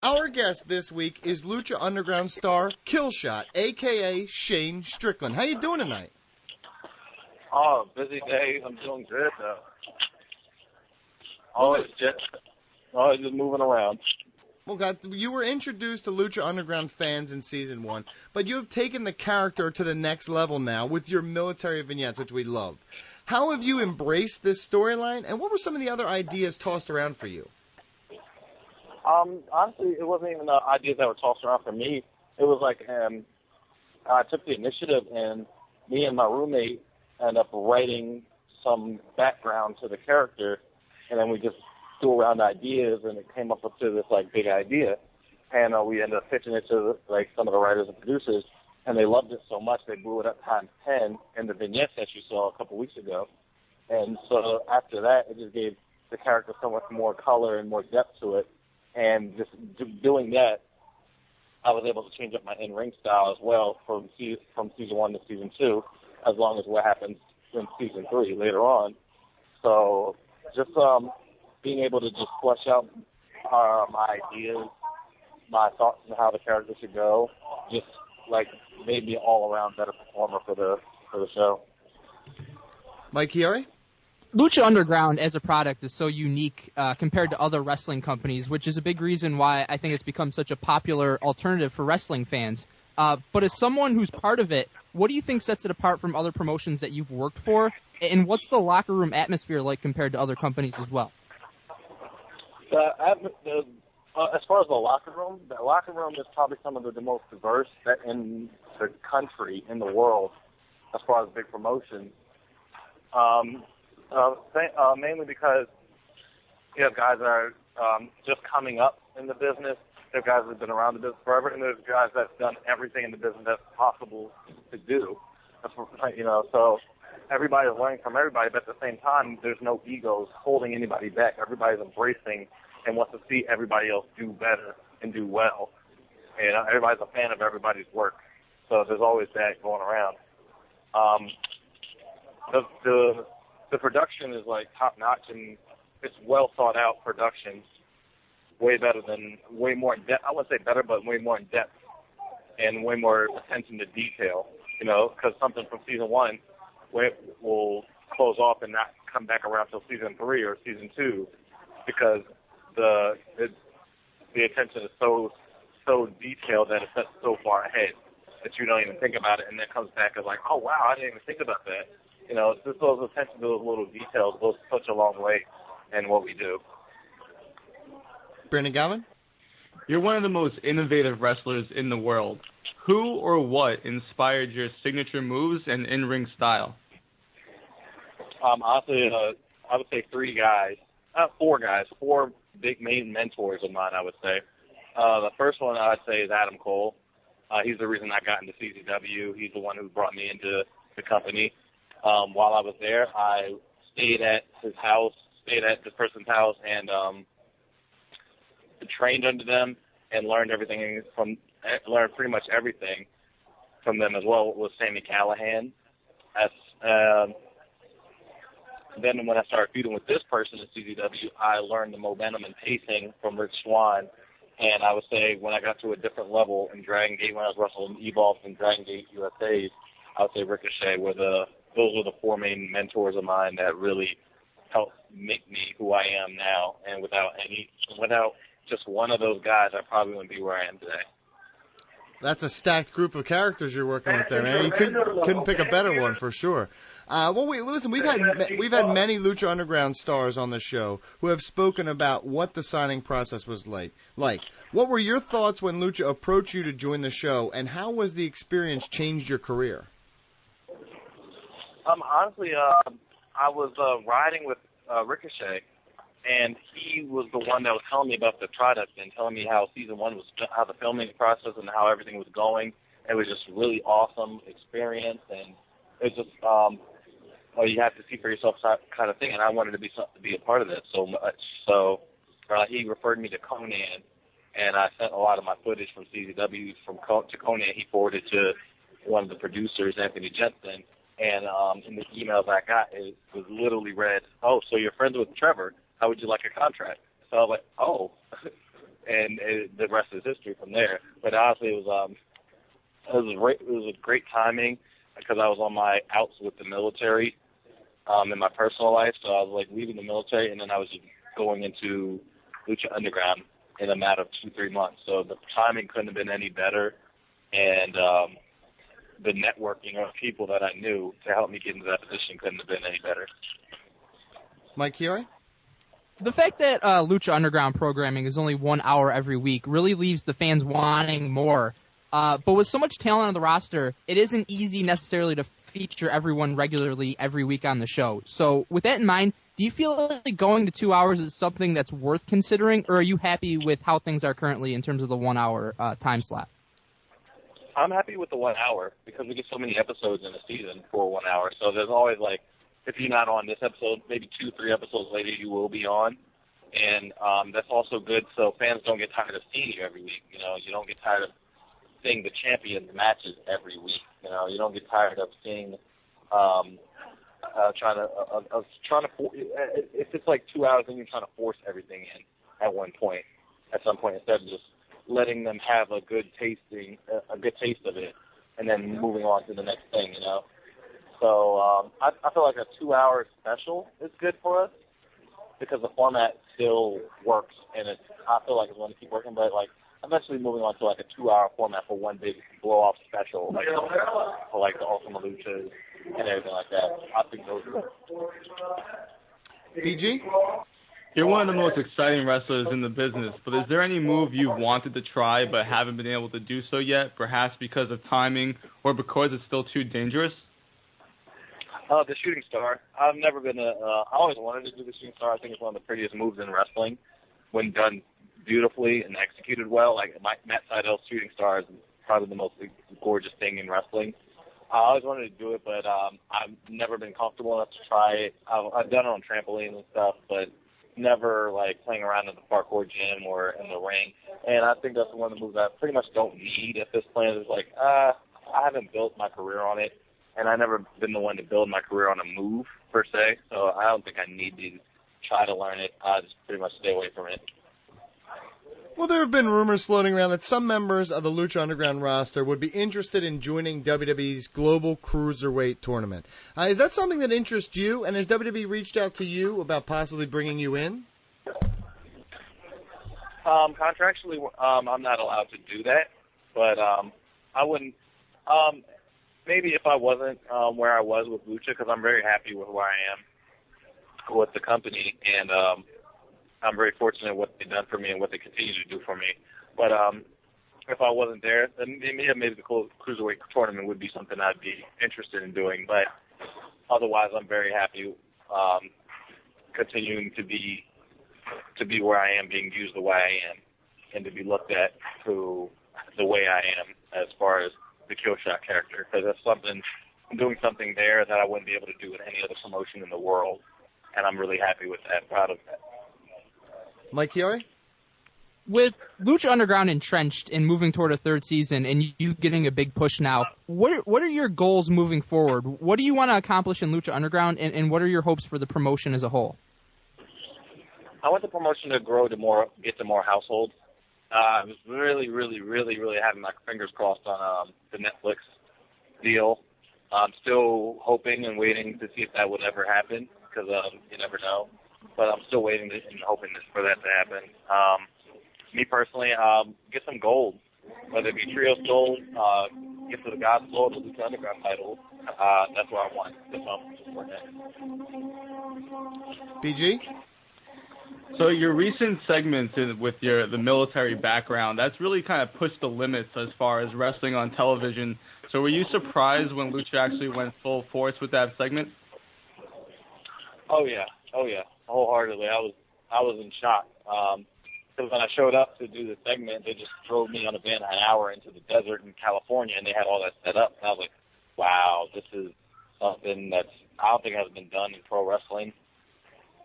Our guest this week is Lucha Undergroun star Killshot, a.k.a. Shane Strickland. How you doing tonight? Oh, busy day. I'm doing good, though. Always just moving around. Well, God, you were introduced to Lucha Underground fans in Season 1, but you have taken the character to the next level now with your military vignettes, which we love. How have you embraced this storyline, and what were some of the other ideas tossed around for you? Honestly, it wasn't even the ideas that were tossed around for me. It was like I took the initiative, and me and my roommate ended up writing some background to the character, and then we just threw around ideas, and it came up to this like big idea, and we ended up pitching it to like some of the writers and producers, and they loved it so much they blew it up times 10 in the vignettes that you saw a couple weeks ago. And so after that, it just gave the character so much more color and more depth to it. And just doing that, I was able to change up my in-ring style as well from season 1 to season 2, as long as what happens in season 3 later on. So just being able to just flesh out my ideas, my thoughts on how the character should go, just like made me an all-around better performer for the show. Mike Chiari? Lucha Underground as a product is so unique compared to other wrestling companies, which is a big reason why I think it's become such a popular alternative for wrestling fans. But as someone who's part of it, what do you think sets it apart from other promotions that you've worked for? And what's the locker room atmosphere like compared to other companies as well? As far as the locker room is probably some of the most diverse in the country, in the world, as far as big promotions. Mainly because you have guys that are just coming up in the business. There are guys that have been around the business forever, and there's guys that's done everything in the business that's possible to do. So everybody's learning from everybody, but at the same time, there's no egos holding anybody back. Everybody's embracing and wants to see everybody else do better and do well. And everybody's a fan of everybody's work. So there's always that going around. The production is like top notch, and it's well thought out production. Way more in depth. I wouldn't say better, but way more in depth and way more attention to detail. Because something from season 1 will close off and not come back around till season 3 or season 2, because the attention is so detailed that it's set so far ahead that you don't even think about it, and then it comes back as like, oh wow, I didn't even think about that. It's just those attention to those little details goes such a long way in what we do. Brandon Galvin? You're one of the most innovative wrestlers in the world. Who or what inspired your signature moves and in-ring style? Honestly, I would say four big main mentors of mine, I would say. The first one I would say is Adam Cole. He's the reason I got into CZW. He's the one who brought me into the company. While I was there, I stayed at this person's house, and trained under them and learned pretty much everything from them as well. Was Sammy Callahan. Then when I started feuding with this person at CZW, I learned the momentum and pacing from Rich Swann. And I would say when I got to a different level in Dragon Gate, when I was wrestling Evolved and Dragon Gate USAs, I would say Ricochet those were the four main mentors of mine that really helped make me who I am now. And without just one of those guys, I probably wouldn't be where I am today. That's a stacked group of characters you're working with there, man. You couldn't pick a better one for sure. Listen, we've had many Lucha Underground stars on the show who have spoken about what the signing process was like. What were your thoughts when Lucha approached you to join the show, and how was the experience changed your career? Honestly, I was riding with Ricochet, and he was the one that was telling me about the product and telling me how season 1 was, how the filming process and how everything was going. It was just really awesome experience, and it's just you have to see for yourself kind of thing. And I wanted to be a part of it so much. So he referred me to Conan, and I sent a lot of my footage from CZW to Conan. He forwarded to one of the producers, Anthony Jensen. And in the emails I got, it was literally read, "Oh, so you're friends with Trevor? How would you like a contract?" So I was like, "Oh, the rest is history from there. But honestly, it was a great timing because I was on my outs with the military in my personal life. So I was like leaving the military, and then I was just going into Lucha Underground in a matter of 2-3 months. So the timing couldn't have been any better, and the networking of people that I knew to help me get into that position couldn't have been any better. Mike Chiari? The fact that Lucha Underground programming is only 1 hour every week really leaves the fans wanting more. But with so much talent on the roster, it isn't easy necessarily to feature everyone regularly every week on the show. So with that in mind, do you feel like going to 2 hours is something that's worth considering, or are you happy with how things are currently in terms of the 1 hour time slot? I'm happy with the 1 hour because we get so many episodes in a season for 1 hour. So there's always like, if you're not on this episode, maybe 2-3 episodes later you will be on. And that's also good so fans don't get tired of seeing you every week. You know, you don't get tired of seeing the champion matches every week. You know, you don't get tired of seeing if it's like 2 hours, then you're trying to force everything in at some point, instead of just letting them have a good taste of it, and then moving on to the next thing, you know. So I feel like a 2 hour special is good for us because the format still works, and I feel like it's going to keep working, but like eventually moving on to like a 2 hour format for one big blow off special, like for like the Ultimate Luchas and everything like that. I think those are PG? You're one of the most exciting wrestlers in the business, but is there any move you've wanted to try but haven't been able to do so yet, perhaps because of timing or because it's still too dangerous? The shooting star. I've never been I always wanted to do the shooting star. I think it's one of the prettiest moves in wrestling when done beautifully and executed well. Like Matt Seidel's shooting star is probably the most gorgeous thing in wrestling. I always wanted to do it, but I've never been comfortable enough to try it. I've done it on trampolines and stuff, but never like playing around in the parkour gym or in the ring. And I think that's one of the moves I pretty much don't need at this point. It's like, I haven't built my career on it, and I've never been the one to build my career on a move per se. So I don't think I need to try to learn it. I just pretty much stay away from it. Well, there have been rumors floating around that some members of the Lucha Underground roster would be interested in joining WWE's Global Cruiserweight Tournament. Is that something that interests you, and has WWE reached out to you about possibly bringing you in? Contractually, I'm not allowed to do that, but I wouldn't. Maybe if I wasn't where I was with Lucha, because I'm very happy with where I am with the company, and I'm very fortunate what they've done for me and what they continue to do for me. But if I wasn't there, then maybe the Cruiserweight tournament would be something I'd be interested in doing. But otherwise, I'm very happy continuing to be where I am, being used the way I am, and to be looked at through the way I am as far as the Killshot character. Because I'm doing something there that I wouldn't be able to do with any other promotion in the world. And I'm really happy with that, proud of that. Mike Chiari? With Lucha Underground entrenched and moving toward a third season and you getting a big push now, what are your goals moving forward? What do you want to accomplish in Lucha Underground, and what are your hopes for the promotion as a whole? I want the promotion to grow to get to more households. I was really, really, really, really having my fingers crossed on the Netflix deal. I'm still hoping and waiting to see if that would ever happen because you never know. But I'm still waiting and hoping for that to happen. Me personally, get some gold, whether it be Trios gold, get to the God's Gold, or the Underground title. That's what I want. That's what I'm supporting that. BG? So your recent segments with the military background, that's really kind of pushed the limits as far as wrestling on television. So were you surprised when Lucha actually went full force with that segment? Oh yeah, wholeheartedly. I was in shock. Because when I showed up to do the segment, they just drove me on a van an hour into the desert in California, and they had all that set up. And I was like, wow, this is something I don't think has been done in pro wrestling.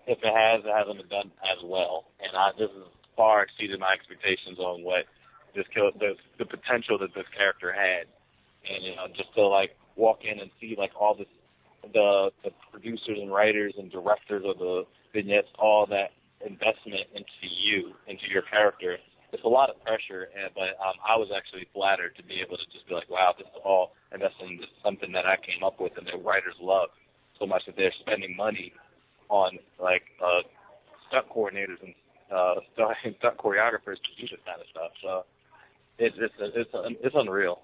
If it has, it hasn't been done as well. And this has far exceeded my expectations on what the potential that this character had. And just to like walk in and see like all this, the producers and writers and directors of the vignettes, all that investment into your character, it's a lot of pressure, but I was actually flattered to be able to just be like, wow, this is all, and that's something that I came up with and the writers love so much that they're spending money on, like, stunt coordinators and stunt choreographers to do this kind of stuff. So it's unreal.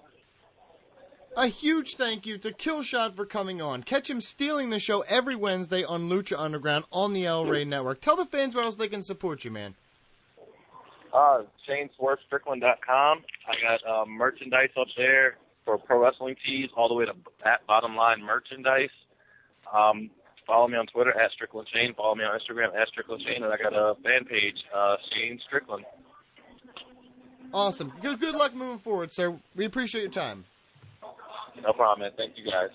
A huge thank you to Killshot for coming on. Catch him stealing the show every Wednesday on Lucha Underground on the El Rey Network. Tell the fans where else they can support you, man. ShaneSwerveStrickland.com. I got merchandise up there for pro wrestling tees, all the way to bottom line merchandise. Follow me on Twitter at Strickland Shane. Follow me on Instagram at Strickland Shane, and I got a fan page, Shane Strickland. Awesome. Good luck moving forward, sir. We appreciate your time. No problem, man. Thank you, guys.